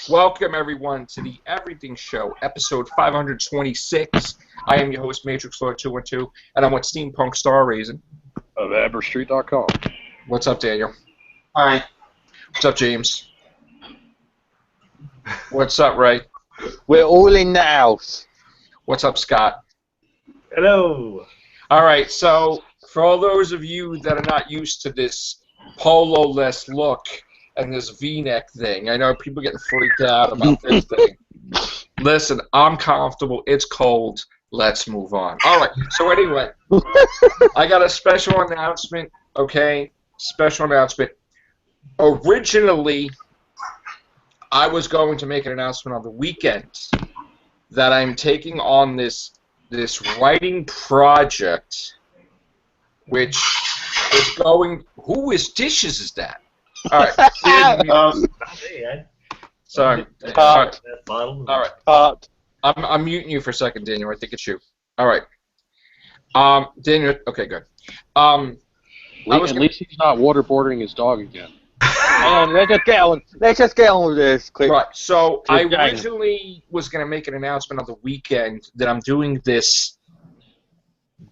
Welcome, everyone, to the Everything Show, episode 526. I am your host, Matrix Lord 212, and I'm with Steampunk Star Raisin. Of AberStreet.com. What's up, Daniel? Hi. What's up, James? What's up, Ray? We're all in the house. What's up, Scott? Hello. All right, so for all those of you that are not used to this polo-less look and this V-neck thing, I know people getting freaked out about this thing. Listen, I'm comfortable. It's cold. Let's move on. All right, so anyway, I got a special announcement, okay? Special announcement. Originally, I was going to make an announcement on the weekend that I'm taking on this writing project, which is going. Whose dishes is that? All right. Sorry. All right. I'm muting you for a second, Daniel. I think it's you. All right. Daniel. Okay, good. At least he's not waterboarding his dog again. Let's just get on with this quick. Right. So I originally was going to make an announcement on the weekend that I'm doing this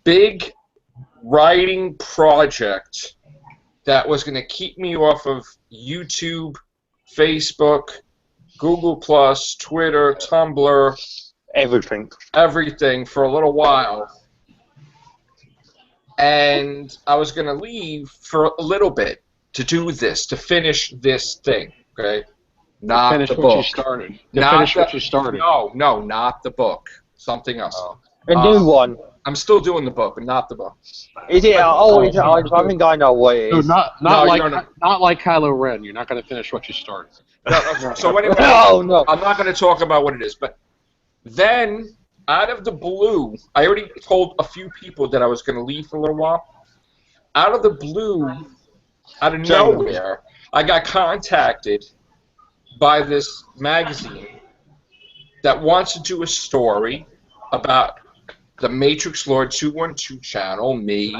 big writing project that was going to keep me off of YouTube, Facebook, Google+, Twitter, Tumblr, everything for a little while. And I was going to leave for a little bit to do this, to finish this thing, okay? Not finish the what book. You started. What you started. No, not the book. Something else. Oh. A new one. I'm still doing the book, but not the book. Is it? I think I know what it No, is. not like Kylo Ren. You're not going to finish what you started. No, so anyway, No. I'm not going to talk about what it is, but then, out of the blue, I already told a few people that I was going to leave for a little while. Out of the blue, out of nowhere, I got contacted by this magazine that wants to do a story about the Matrix Lord 212 channel, me,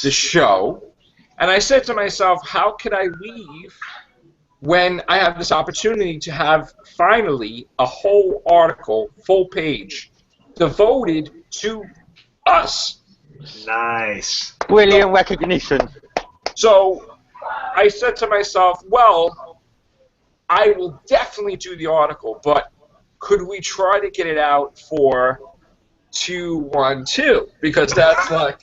the show. And I said to myself, how could I leave when I have this opportunity to have, finally, a whole article, full page, devoted to us? Nice. Brilliant recognition. So I said to myself, well, I will definitely do the article, but could we try to get it out for 212? Because that's like,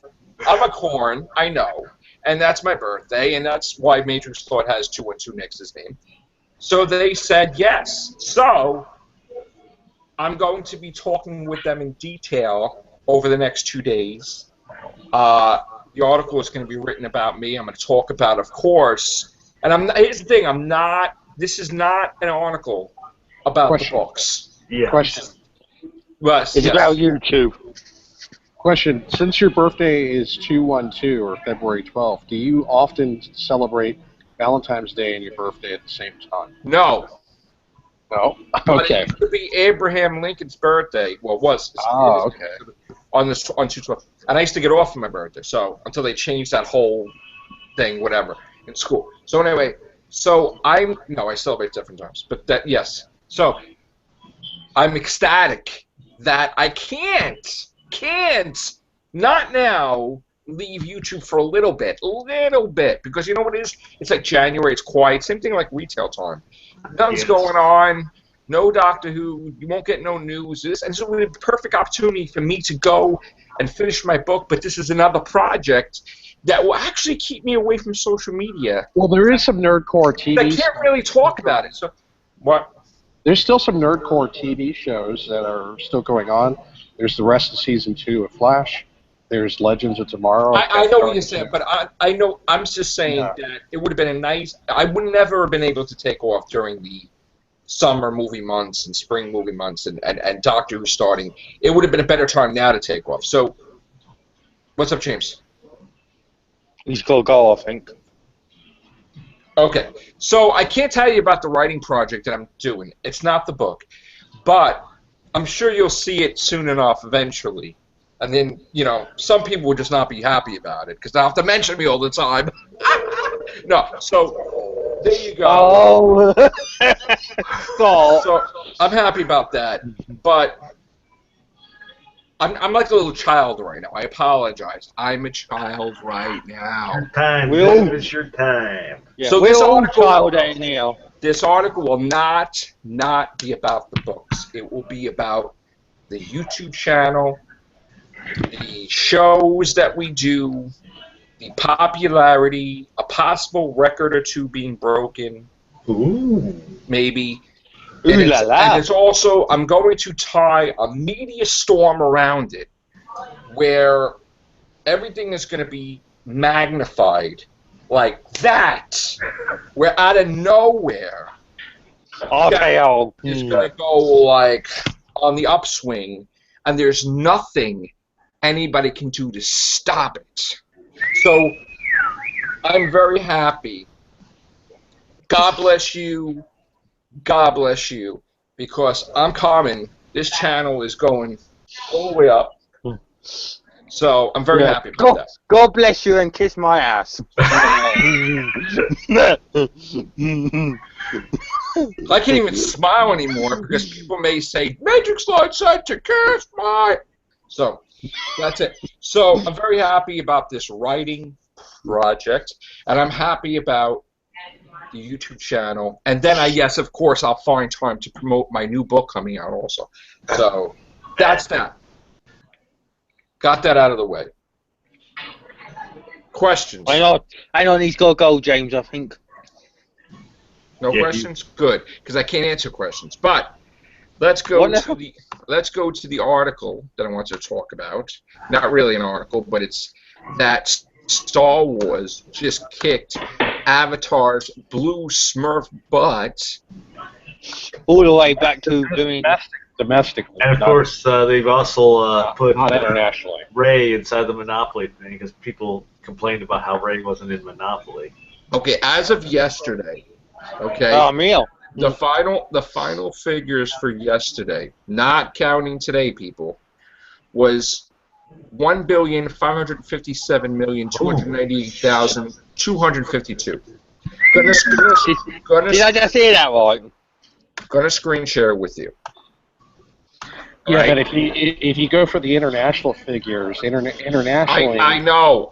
I'm a corn, I know, and that's my birthday, and that's why Matrix Lord has 212 next to his name. So they said yes. So I'm going to be talking with them in detail over the next 2 days. The article is going to be written about me. I'm going to talk about, of course, and here's the thing: this is not an article about the books. Yeah. Question. But, It's about you too. Question. Since your birthday is 2/12 or February 12th, do you often celebrate Valentine's Day and your birthday at the same time? No. No? But Okay. it used to be Abraham Lincoln's birthday. Well, it was. Oh, okay. On 2/12, and I used to get off for my birthday. So until they changed that whole thing, whatever, in school. So anyway, I celebrate different times, but yes. So I'm ecstatic that I can't not now leave YouTube for a little bit, because you know what it is? It's like January, it's quiet. Same thing like retail time. Nothing's going on. No Doctor Who. You won't get no news. And so it was a perfect opportunity for me to go and finish my book. But this is another project that will actually keep me away from social media. Well, there is some nerdcore TV. I can't really talk about it. So what? There's still some nerdcore TV shows that are still going on. There's the rest of season 2 of Flash. There's Legends of Tomorrow. I know what you said, but I know. I'm just saying that it would have been a nice. I would never have been able to take off during the summer movie months and spring movie months and Doctor Who starting. It would have been a better time now to take off. So, what's up, James? He's got to go, I think. Okay, so I can't tell you about the writing project that I'm doing. It's not the book, but I'm sure you'll see it soon enough eventually. And then, you know, some people would just not be happy about it because they'll have to mention me all the time. No, so there you go. Oh. got. So I'm happy about that, but I'm like a little child right now. I apologize. I'm a child right now. Your time. Will- This is your time. Yeah, So we're this all article- child in here. This article will not be about the books. It will be about the YouTube channel, the shows that we do, the popularity, a possible record or two being broken, Ooh. maybe. Ooh And la it's, la. and it's also, I'm going to tie a media storm around it where everything is going to be magnified like that, where out of nowhere RKO. is going to go like on the upswing, and there's nothing anybody can do to stop it. So I'm very happy. God bless you. God bless you. Because I'm coming. This channel is going all the way up. So I'm very happy about that. God bless you and kiss my ass. I can't even smile anymore because people may say, Magic Slide said to kiss my... So, that's it. So, I'm very happy about this writing project, and I'm happy about the YouTube channel. And then, yes, of course, I'll find time to promote my new book coming out also. So, that's that. Got that out of the way. Questions? I know he's got to go, James, I think. No Yeah, questions? Good, because I can't answer questions. But let's go to the article that I want to talk about. Not really an article, but it's that Star Wars just kicked Avatar's blue Smurf butt. All the way back to doing. Domestically. And of not- course, they've also put not internationally. Ray inside the Monopoly thing because people complained about how Ray wasn't in Monopoly. Okay, as of yesterday, okay, Oh, meal. the final figures for yesterday, not counting today, people, was 1,557,298,252. Did I just hear that right? Gonna screen share with you. Yeah, Right. but if you go for the international figures, internationally, I know,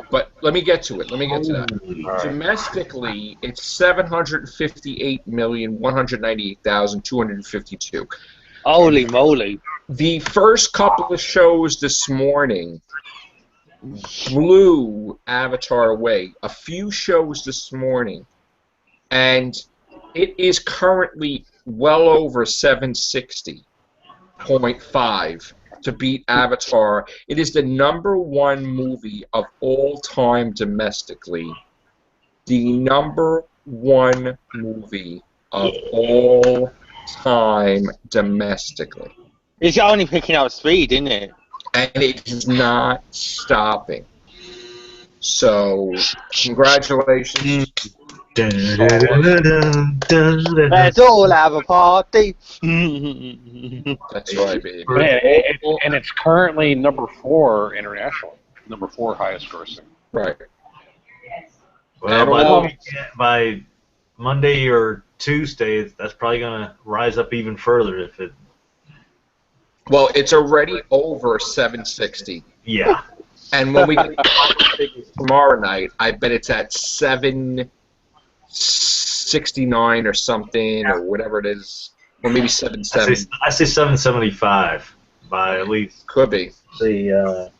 but let me get to it. Let me get to that. All right. Domestically, it's 758,198,252. Holy moly. The first couple of shows this morning blew Avatar away. A few shows this morning, and it is currently well over 760.5 to beat Avatar. It is the #1 movie of all time domestically. The #1 movie of all time domestically. It's only picking up speed, isn't it? And it is not stopping. So, congratulations. Let's all have a party. That's right, baby. and it's currently number 4 internationally, number 4 highest grossing. Right. Well, by, the weekend, by Monday or Tuesday, that's probably going to rise up even further if it. Well, it's already over 760. Yeah. And when we get the final figures tomorrow night, I bet it's at 769 or something, or whatever it is. Or maybe 77. I say 775 by at least. Could be. The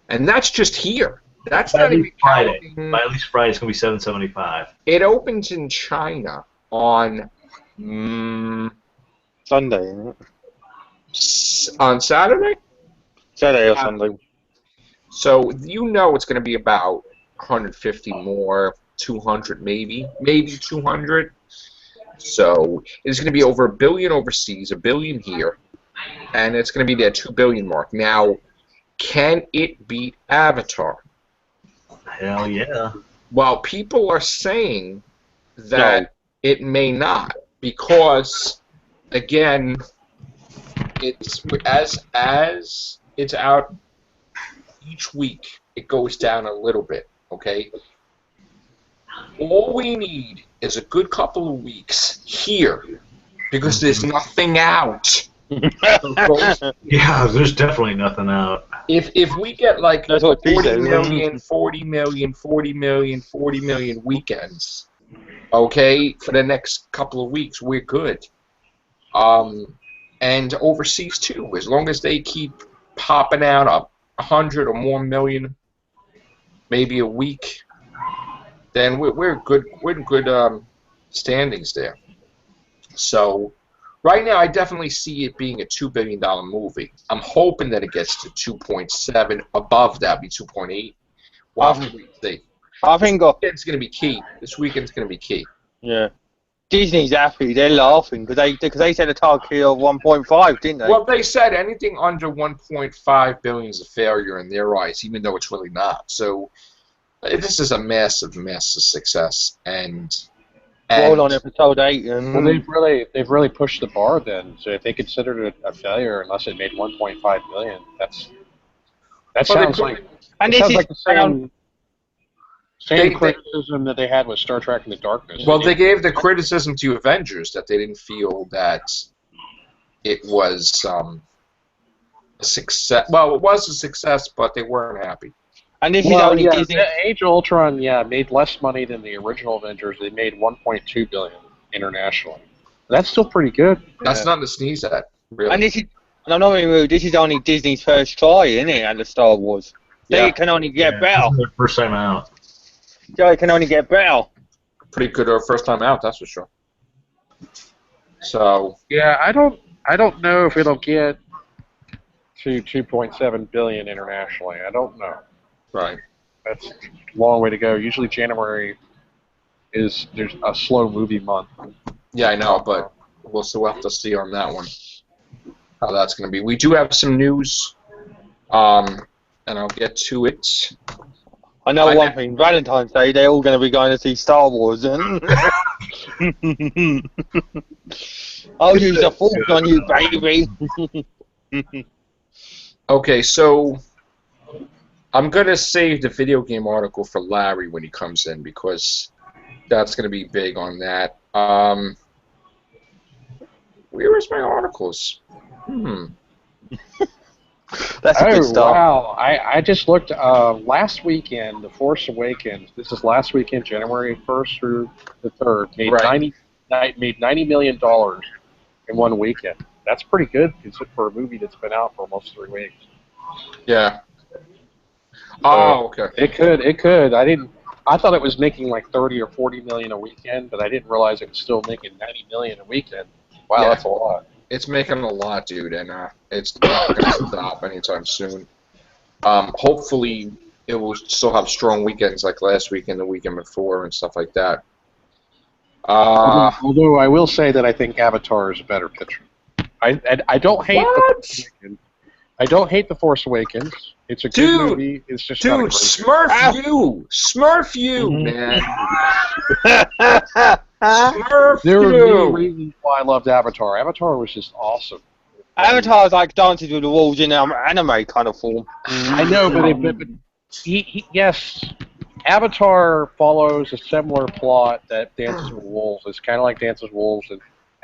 And that's just here. That's by not at even least Friday. counting. By at least Friday, it's going to be 775. It opens in China on Sunday, isn't it? on Saturday. Saturday or Sunday. So you know it's going to be about 150 more, 200 maybe 200. So it's going to be over 1 billion overseas, 1 billion here, and it's going to be that 2 billion mark. Now, can it beat Avatar? Hell yeah. Well, people are saying that it may not, because again, it's as it's out each week, it goes down a little bit. Okay. All we need is a good couple of weeks here because there's nothing out. Yeah, there's definitely nothing out. If we get like That's what she 40 said. million, 40 million, 40 million, 40 million weekends, okay, for the next couple of weeks, we're good. And overseas too, as long as they keep popping out 100 or more million, maybe a week, then we're good. We're in good standings there. So right now, I definitely see it being a $2 billion movie. I'm hoping that it gets to 2.7. Above that, be 2.8. We'll have to wait and see. I think, This weekend's going to be key. This weekend's going to be key. yeah. Disney's happy. They're laughing because they said a target of 1.5, didn't they? Well, they said anything under 1.5 billion is a failure in their eyes, even though it's really not. So this is a massive, massive success, and Roll on episode 8. And, Well, they've really pushed the bar then. So if they considered it a failure unless it made 1.5 billion, that sounds like the same criticism that they had with Star Trek Into Darkness. Well, they gave the criticism to Avengers that they didn't feel that it was a success. Well, it was a success, but they weren't happy. and this is only Disney. Age of Ultron, made less money than the original Avengers. They made 1.2 billion internationally. That's still pretty good. That's nothing to sneeze at, really. And this is, and I'm not being rude, this is only Disney's first try, isn't it, and the Star Wars. Yeah. They can only get better. This is their first time out. So it can only get better. Pretty good first time out, that's for sure. So Yeah, I don't know if it'll get to 2.7 billion internationally. I don't know. right. That's a long way to go. Usually January there's a slow movie month. Yeah, I know, but we'll still have to see on that one how that's going to be. We do have some news, and I'll get to it. I know one thing, Valentine's Day, they're all going to be going to see Star Wars. And I'll use the force on you, baby. Okay, so I'm going to save the video game article for Larry when he comes in because that's going to be big on that. Where is my articles? That's a good start. Wow. I just looked last weekend, The Force Awakens. This is last weekend, January 1st through the 3rd. Made $90 million in one weekend. That's pretty good for a movie that's been out for almost 3 weeks. Yeah. Oh, okay. It could. I thought it was making like 30 or 40 million a weekend, but I didn't realize it was still making 90 million a weekend. Wow, Yeah. that's a lot. It's making a lot, dude, and it's not going to stop anytime soon. Hopefully, it will still have strong weekends like last weekend, the weekend before, and stuff like that. Although I will say that I think Avatar is a better picture. I don't hate The Force Awakens. I don't hate The Force Awakens. It's a good movie. It's just not a great Smurf you, man. There are many reasons why I loved Avatar. Avatar was just awesome. Avatar is like Dances with the Wolves in anime kind of form. I know, but yes, Avatar follows a similar plot that Dances with Wolves. It's kind of like Dances with Wolves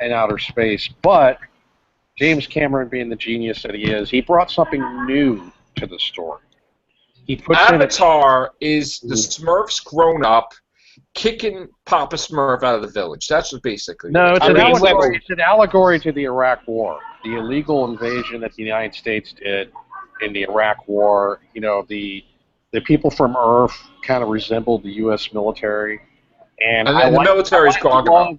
in outer space, but James Cameron, being the genius that he is, he brought something new to the story. He puts Avatar is the Smurfs grown up, kicking Papa Smurf out of the village. That's what basically. No, it's an allegory to the Iraq War, the illegal invasion that the United States did in the Iraq War. You know, the people from Earth kind of resembled the U.S. military, and the military's gone.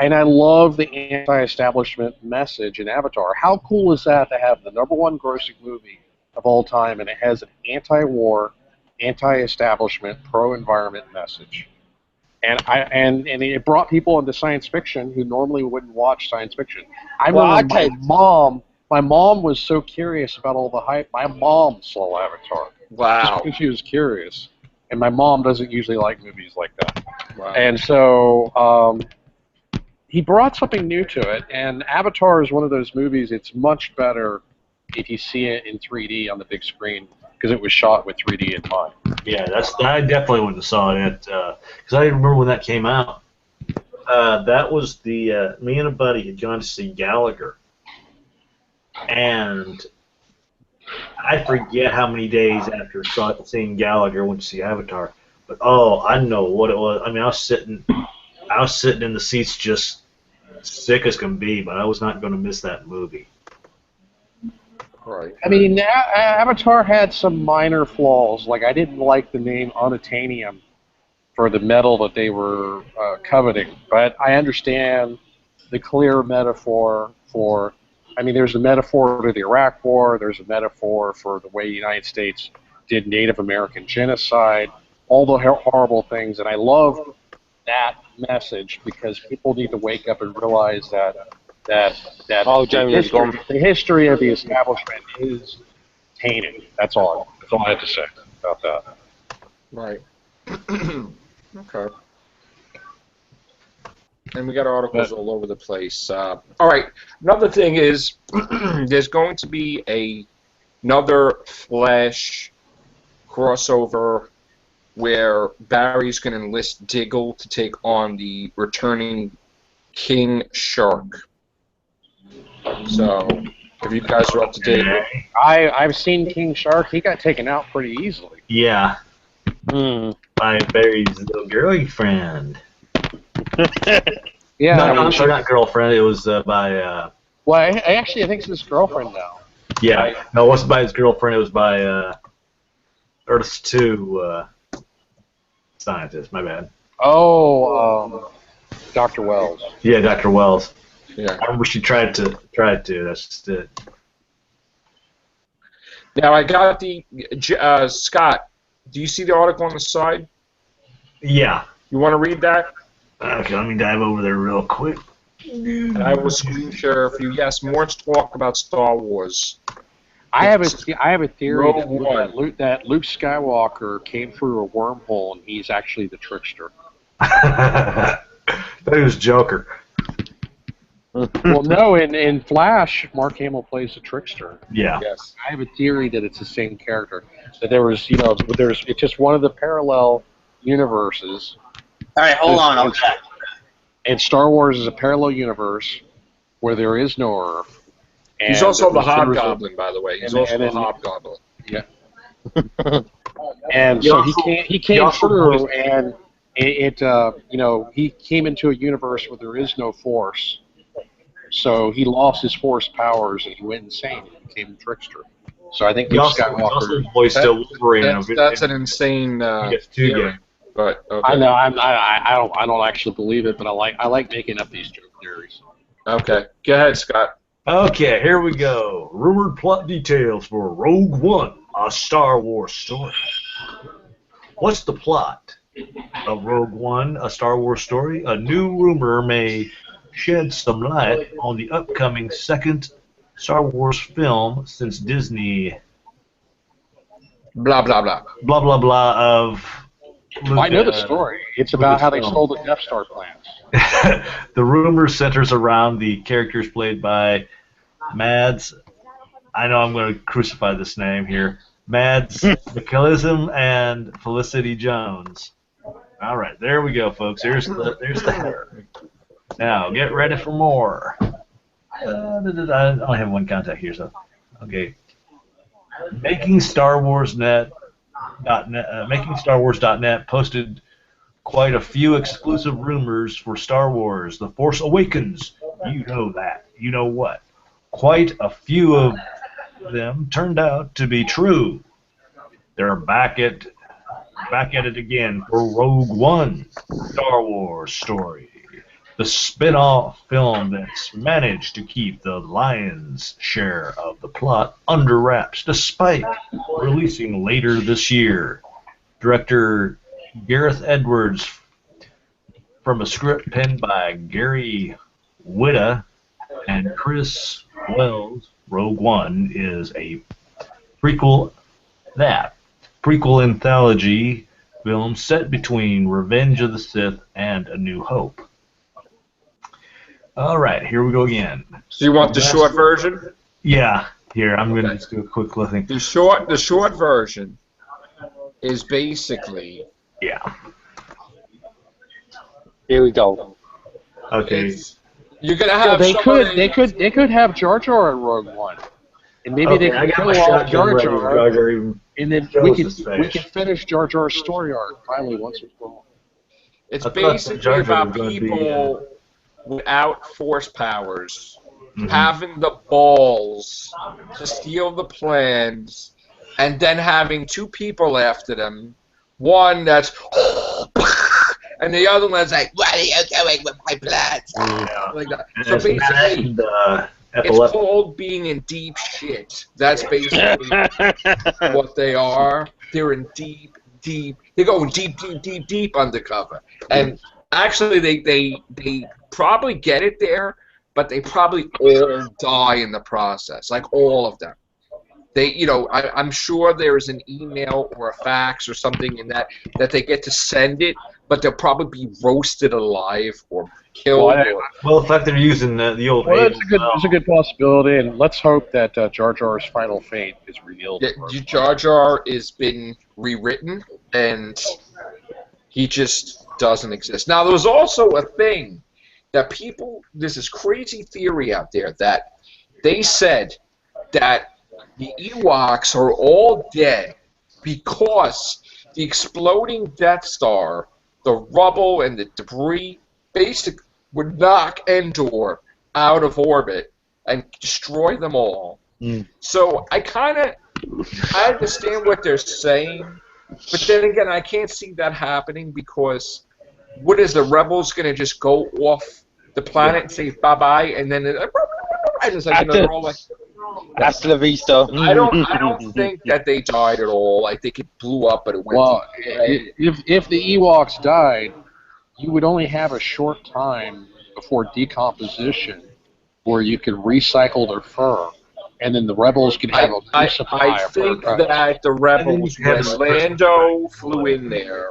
And I love the anti-establishment message in Avatar. How cool is that to have the #1 grossing movie of all time, and it has an anti-war, anti-establishment, pro-environment message? And it brought people into science fiction who normally wouldn't watch science fiction. I remember my mom was so curious about all the hype. My mom saw Avatar. Wow. Just because she was curious. And my mom doesn't usually like movies like that. Wow. And so he brought something new to it. And Avatar is one of those movies, it's much better if you see it in 3D on the big screen because it was shot with 3D in mind. Yeah, I definitely wouldn't have saw it because I remember when that came out. That was the me and a buddy had gone to see Gallagher, and I forget how many days after seeing Gallagher went to see Avatar. But I know what it was. I mean, I was sitting in the seats just sick as can be, but I was not going to miss that movie. Right. I mean, Avatar had some minor flaws. Like, I didn't like the name Unobtainium for the metal that they were coveting, but I understand the clear metaphor for. I mean, there's a metaphor to the Iraq War. There's a metaphor for the way the United States did Native American genocide, all the horrible things, and I love that message because people need to wake up and realize that the history of the establishment is tainted. That's all I have to say about that. Right. Okay. And we got articles all over the place. All right. Another thing is there's going to be another Flash crossover where Barry's going to enlist Diggle to take on the returning King Shark. So, if you guys are up to date, I've seen King Shark. He got taken out pretty easily. Yeah. By Barry's little girlfriend. Yeah. No, I'm sorry, not girlfriend. It was by. Well, I think it's his girlfriend now. Yeah. No, it wasn't by his girlfriend. It was by Earth's 2 scientist. My bad. Oh, Dr. Wells. Yeah, Dr. Wells. yeah. I remember she tried to. That's just it. Now I got the Scott. Do you see the article on the side? Yeah. You want to read that? Okay, let me dive over there real quick. And I will screen share for you. Yes, more talk about Star Wars. I have a theory that Luke Skywalker came through a wormhole and he's actually the trickster. That was Joker. Well, no, in Flash, Mark Hamill plays the trickster. Yeah. Yes. I have a theory that it's the same character. That it's just one of the parallel universes. All right, hold on. I'm back. And Star Wars is a parallel universe where there is no Earth. He's also the Hobgoblin, by the way. He's also the Hobgoblin. Yeah. And so he came through, and he came into a universe where there is no Force. So he lost his Force powers, and he went insane and became a trickster. So I think Luke Skywalker. That's an insane theory. But okay. I know I don't actually believe it, but I like making up these joke theories. Okay, go ahead, Scott. Okay, here we go. Rumored plot details for Rogue One, a Star Wars story. What's the plot of Rogue One, a Star Wars story? A new rumor may shed some light on the upcoming second Star Wars film since Disney. Blah blah blah. Blah blah blah of. I know the story. It's about how they stole the Death Star plans. The rumor centers around the characters played by Mads. I know I'm going to crucify this name here. Mads Mikkelsen and Felicity Jones. All right, there we go, folks. There's the header. Now get ready for more. I only have one contact here, so okay. MakingStarWars.net posted quite a few exclusive rumors for Star Wars: The Force Awakens. You know that. You know what? Quite a few of them turned out to be true. They're back at it again for Rogue One, Star Wars story. The spin-off film that's managed to keep the lion's share of the plot under wraps despite releasing later this year. Director Gareth Edwards, from a script penned by Gary Whitta and Chris Wells, Rogue One is a prequel anthology film set between Revenge of the Sith and A New Hope. All right, here we go again. So you want the short version? Yeah. Here, I'm going to just do a quick thing. The short version is basically. Yeah. Here we go. Okay. You're gonna Yeah, have they could have Jar Jar in Rogue One, and maybe they I could got my kill off shotgun Jar ready. Jar, Jar Jar even and then shows his we face. can finish Jar Jar's story arc finally once and for all. It's I thought basically Jar Jar about was gonna be, people without force powers Mhm. having the balls to steal the plans, and then having two people after them. One that's and the other one's like, "What are you doing with my plans?" Yeah. Like that. And So it's that basically, and, it's epileptic. called being in deep shit. That's basically what they are. They're in deep. They're going deep undercover. And actually, they probably get it there, but they probably all die in the process. Like all of them. I'm sure there's an email or a fax or something in that they get to send it, but they'll probably be roasted alive or killed. Well, the fact they're using the old. Well, Able it's a good possibility, and let's hope that Jar Jar's final fate is revealed. Jar Jar has been rewritten, and he just doesn't exist. Now, there was also a thing that there's this crazy theory out there that they said that the Ewoks are all dead because the exploding Death Star, the rubble and the debris, basically would knock Endor out of orbit and destroy them all. So I understand what they're saying, but then again, I can't see that happening because what is the rebels going to just go off the planet and say bye-bye, and then it's like, they're all like... Hasta la vista. I don't think that they died at all. I think it blew up, but it went. Well, if the Ewoks died, you would only have a short time before decomposition where you could recycle their fur, and then the rebels could have a new supply I of fur. think that the rebels, when Lando flew in there,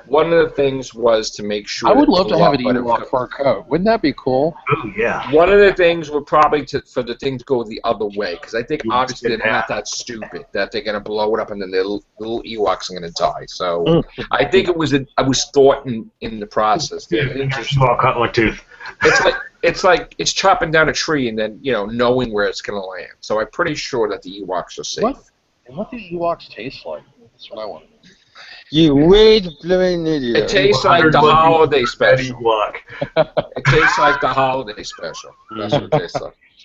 one of the things was to make sure. I would love to have an but Ewok fur coat. Wouldn't that be cool? Oh yeah. One of the things would probably for the thing to go the other way, because I think obviously they're not that stupid that they're gonna blow it up and then the little Ewoks are gonna die. So I think I was thought in the process. Ewok cut like tooth. It's chopping down a tree and then knowing where it's gonna land. So I'm pretty sure that the Ewoks are safe. What do Ewoks taste like? That's what I want. You weird blooming idiot. It tastes like the holiday special. Ewok. It tastes like the holiday special. That's what it tastes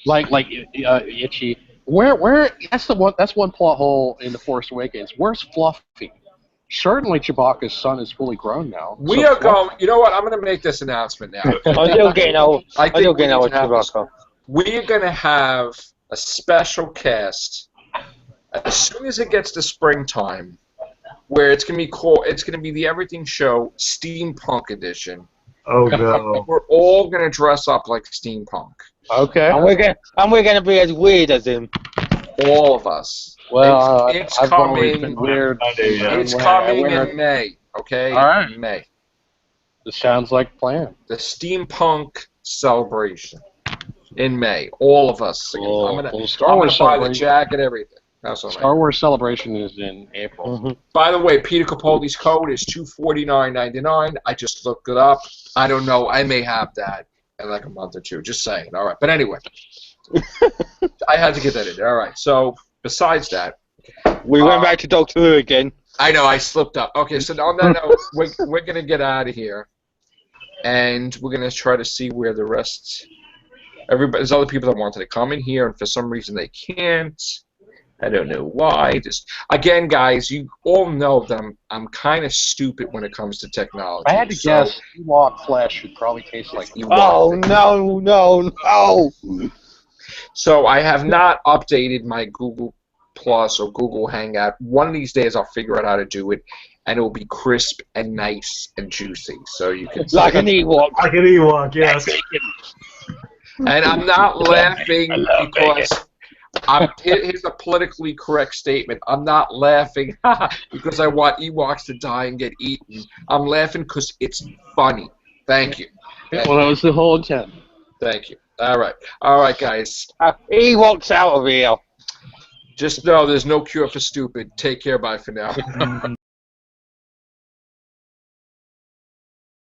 like. Like Itchy. Where? That's one plot hole in The Force Awakens. Where's Fluffy? Certainly, Chewbacca's son is fully grown now. We are going. You know what? I'm going to make this announcement now. I'm still getting old. I think I'm getting old with Chewbacca. We are going to have a special cast as soon as it gets to springtime, where it's going to be called. It's going to be the Everything Show Steampunk Edition. Oh no! We're all going to dress up like steampunk. Okay. And we're gonna be as weird as him. All of us. Well, it's I've always coming. been weird. It's coming in May. Okay. All right. May. This sounds like a plan. The steampunk celebration in May. All of us. I'm gonna buy the jacket, everything. Star Wars Celebration is in April. By the way, Peter Capaldi's code is $249.99. I just looked it up. I don't know. I may have that in like a month or two. Just saying. All right. But anyway, I had to get that in there. All right. So besides that, we went back to Doctor Who again. I know. I slipped up. Okay. So on that note, we're gonna get out of here, and we're gonna try to see where the rest. There's other people that wanted to come in here, and for some reason they can't. I don't know why. Just again, guys, you all know that I'm kind of stupid when it comes to technology. I had to guess Ewok flesh should probably taste like Ewok. Oh no! So I have not updated my Google Plus or Google Hangout. One of these days I'll figure out how to do it, and it will be crisp and nice and juicy. So you can like an Ewok. Like an Ewok, yes. And I'm not laughing because. Here's a politically correct statement. I'm not laughing because I want Ewoks to die and get eaten. I'm laughing because it's funny. Thank you. Well, that was the whole intent. Thank you. All right, guys. Ewoks out of here. Just know there's no cure for stupid. Take care. Bye for now.